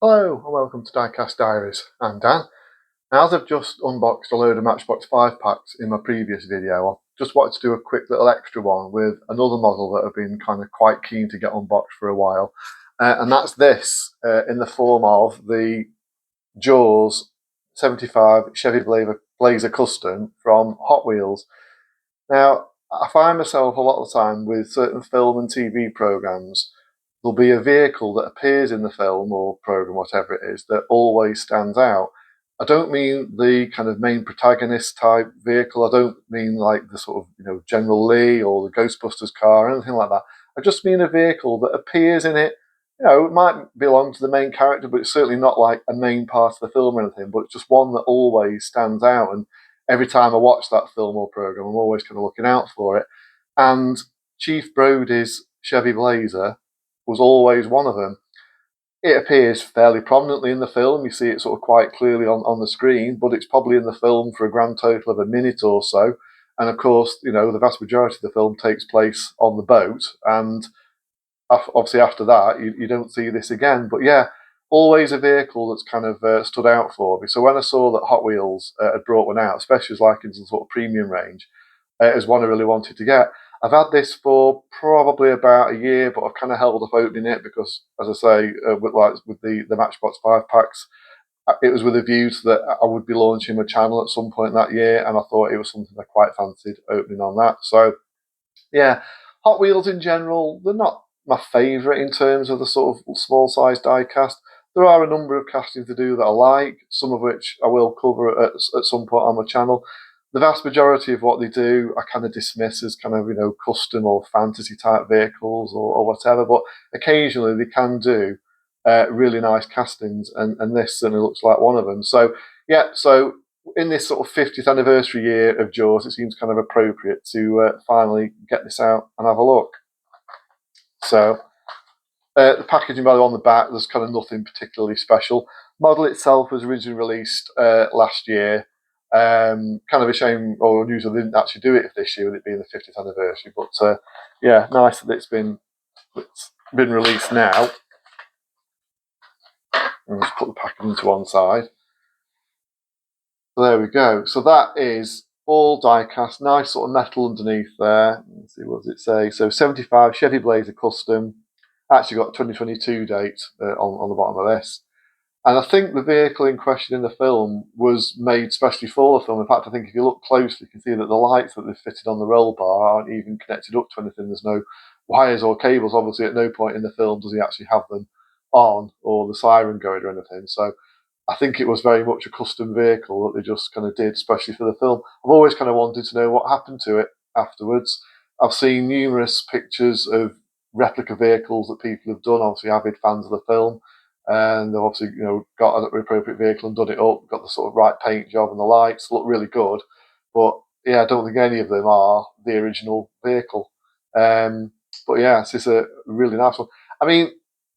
Hello and welcome to Diecast Diaries. I'm Dan. Now, as I've just unboxed a load of Matchbox 5 packs in my previous video, I just wanted to do a quick little extra one with another model that I've been kind of quite keen to get unboxed for a while. And that's this, in the form of the Jaws 75 Chevy Blazer Custom from Hot Wheels. Now, I find myself a lot of the time with certain film and TV programs, there'll be a vehicle that appears in the film or program, whatever it is, that always stands out. I don't mean the kind of main protagonist type vehicle. I don't mean like the sort of General Lee or the Ghostbusters car or anything like that. I just mean a vehicle that appears in it. It might belong to the main character, but it's certainly not like a main part of the film or anything. But it's just one that always stands out. And every time I watch that film or program, I'm always kind of looking out for it. And Chief Brody's Chevy Blazer was always one of them. It appears fairly prominently in the film. You see it sort of quite clearly on the screen, but it's probably in the film for a grand total of a minute or so. And of course, the vast majority of the film takes place on the boat. And obviously after that, you don't see this again. But yeah, always a vehicle that's kind of stood out for me. So when I saw that Hot Wheels had brought one out, especially as like in some sort of premium range, is one I really wanted to get. I've had this for probably about a year, but I've kind of held off opening it because, as I say, with the Matchbox 5 packs, it was with a view to that I would be launching my channel at some point that year, and I thought it was something I quite fancied opening on that. So, yeah, Hot Wheels in general, they're not my favourite in terms of the sort of small size die cast. There are a number of castings to do that I like, some of which I will cover at some point on my channel. The vast majority of what they do, I kind of dismiss as kind of custom or fantasy type vehicles or whatever. But occasionally they can do really nice castings, and this certainly looks like one of them. So yeah, so in this sort of 50th anniversary year of Jaws, it seems kind of appropriate to finally get this out and have a look. So the packaging, by the way, on the back, there's kind of nothing particularly special. Model itself was originally released last year. Kind of a shame or news they didn't actually do it this year with it being the 50th anniversary. But yeah, nice that it's been released now. And just put the packaging to one side. So there we go. So that is all die cast. Nice sort of metal underneath there. Let's see, what does it say? So 75 Chevy Blazer Custom. Actually got 2022 date on the bottom of this. And I think the vehicle in question in the film was made specially for the film. In fact, I think if you look closely, you can see that the lights that they've fitted on the roll bar aren't even connected up to anything. There's no wires or cables. Obviously, at no point in the film does he actually have them on or the siren going or anything. So I think it was very much a custom vehicle that they just kind of did, especially for the film. I've always kind of wanted to know what happened to it afterwards. I've seen numerous pictures of replica vehicles that people have done, obviously avid fans of the film, and they've obviously got an appropriate vehicle and done it up, got the sort of right paint job and the lights, look really good. But yeah, I don't think any of them are the original vehicle. But yeah, it's just a really nice one. I mean,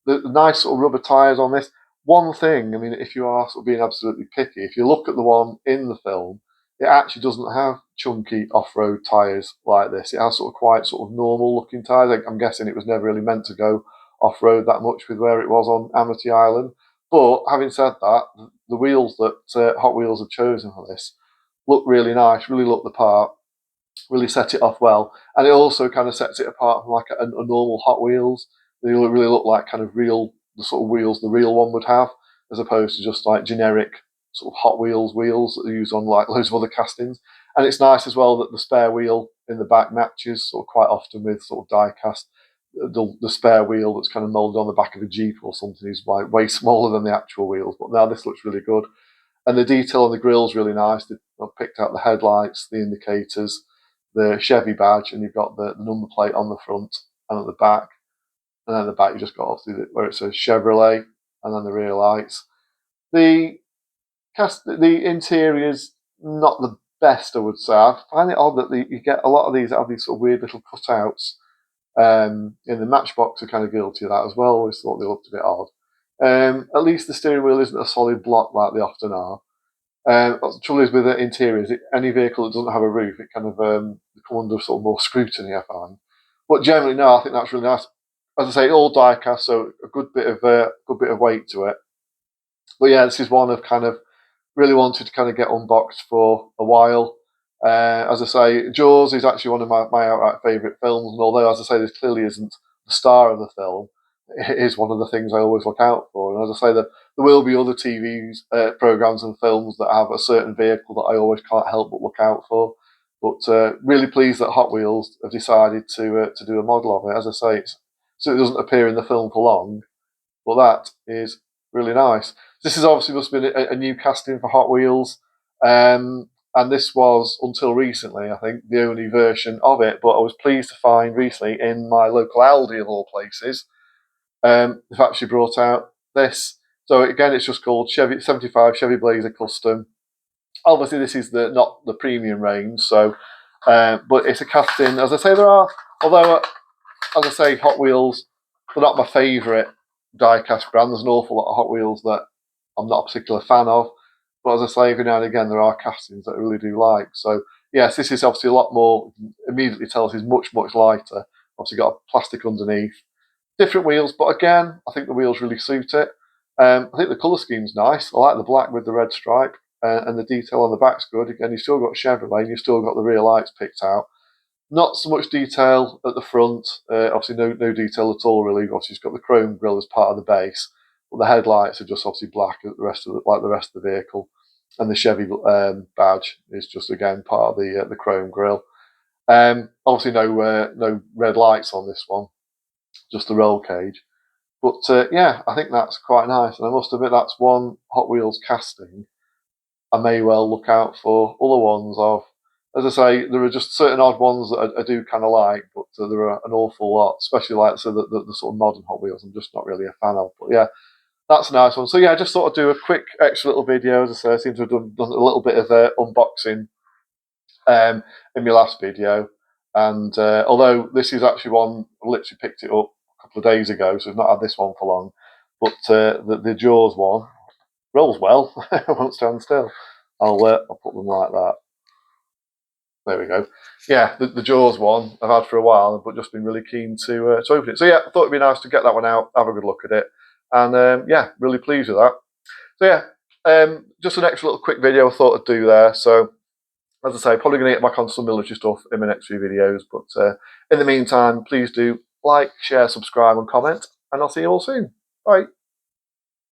the nice sort of rubber tyres on this. One thing, I mean, if you are sort of being absolutely picky, if you look at the one in the film, it actually doesn't have chunky off-road tyres like this. It has sort of quite sort of normal looking tyres. I'm guessing it was never really meant to go off-road that much with where it was on Amity Island. But having said that, the wheels that Hot Wheels have chosen for this look really nice, really look the part, really set it off well. And it also kind of sets it apart from like a normal Hot Wheels. They really look like kind of the sort of wheels the real one would have, as opposed to just like generic sort of Hot Wheels that are used on like loads of other castings. And it's nice as well that the spare wheel in the back matches sort of quite often with sort of die cast. The spare wheel that's kind of molded on the back of a Jeep or something is like way smaller than the actual wheels. But now this looks really good. And the detail on the grill's really nice. They've picked out the headlights, the indicators, the Chevy badge, and you've got the number plate on the front and at the back. And then at the back, you just got obviously where it says Chevrolet, and then the rear lights. The interior's not the best, I would say. I find it odd that you get a lot of these that have these sort of weird little cutouts. In the Matchbox are kind of guilty of that as well. I always thought they looked a bit odd. At least the steering wheel isn't a solid block like they often are. The trouble is with the interiors, any vehicle that doesn't have a roof, it kind of come under sort of more scrutiny, I find. But generally, no, I think that's really nice. As I say, all die cast, so a good bit of weight to it. But yeah, this is one I've kind of really wanted to kind of get unboxed for a while. As I say, Jaws is actually one of my outright favourite films, and although, as I say, this clearly isn't the star of the film, it is one of the things I always look out for. And as I say, there will be other TVs, programs, and films that have a certain vehicle that I always can't help but look out for. But really pleased that Hot Wheels have decided to do a model of it. As I say, so it doesn't appear in the film for long, but that is really nice. This is obviously must have been a new casting for Hot Wheels, and this was until recently, I think, the only version of it. But I was pleased to find recently in my local Aldi of all places, they've actually brought out this. So again, it's just called Chevy 75 Chevy Blazer Custom. Obviously, this is not the premium range, so but it's a casting. As I say, there are, although as I say, Hot Wheels, they're not my favourite die-cast brand. There's an awful lot of Hot Wheels that I'm not a particular fan of. But as I say, every now and again, there are castings that I really do like. So, yes, this is obviously a lot more, immediately tells is much, much lighter. Obviously got a plastic underneath. Different wheels, but again, I think the wheels really suit it. I think the colour scheme's nice. I like the black with the red stripe, and the detail on the back's good. Again, you've still got Chevrolet, and you've still got the rear lights picked out. Not so much detail at the front. Obviously, no detail at all really. Obviously, it's got the chrome grille as part of the base, but the headlights are just obviously black, like the rest of the vehicle, and the Chevy badge is just again part of the chrome grille. Obviously, no red lights on this one, just the roll cage. But yeah, I think that's quite nice, and I must admit that's one Hot Wheels casting I may well look out for other ones of. As I say, there are just certain odd ones that I do kind of like, but there are an awful lot, especially like so the sort of modern Hot Wheels. I'm just not really a fan of. But yeah, that's a nice one. So yeah, I just thought I'd do a quick extra little video. As I say, I seem to have done a little bit of unboxing in my last video, and although this is actually one I literally picked it up a couple of days ago, so I've not had this one for long. But the Jaws one rolls well, won't stand still. I'll put them like that. There we go. Yeah, the Jaws one I've had for a while, but just been really keen to open it. So yeah, I thought it'd be nice to get that one out, have a good look at it, and yeah, really pleased with that. So yeah, just an extra little quick video I thought I'd do there. So as I say, probably going to get back on some military stuff in my next few videos, but in the meantime, please do like, share, subscribe, and comment, and I'll see you all soon. Bye.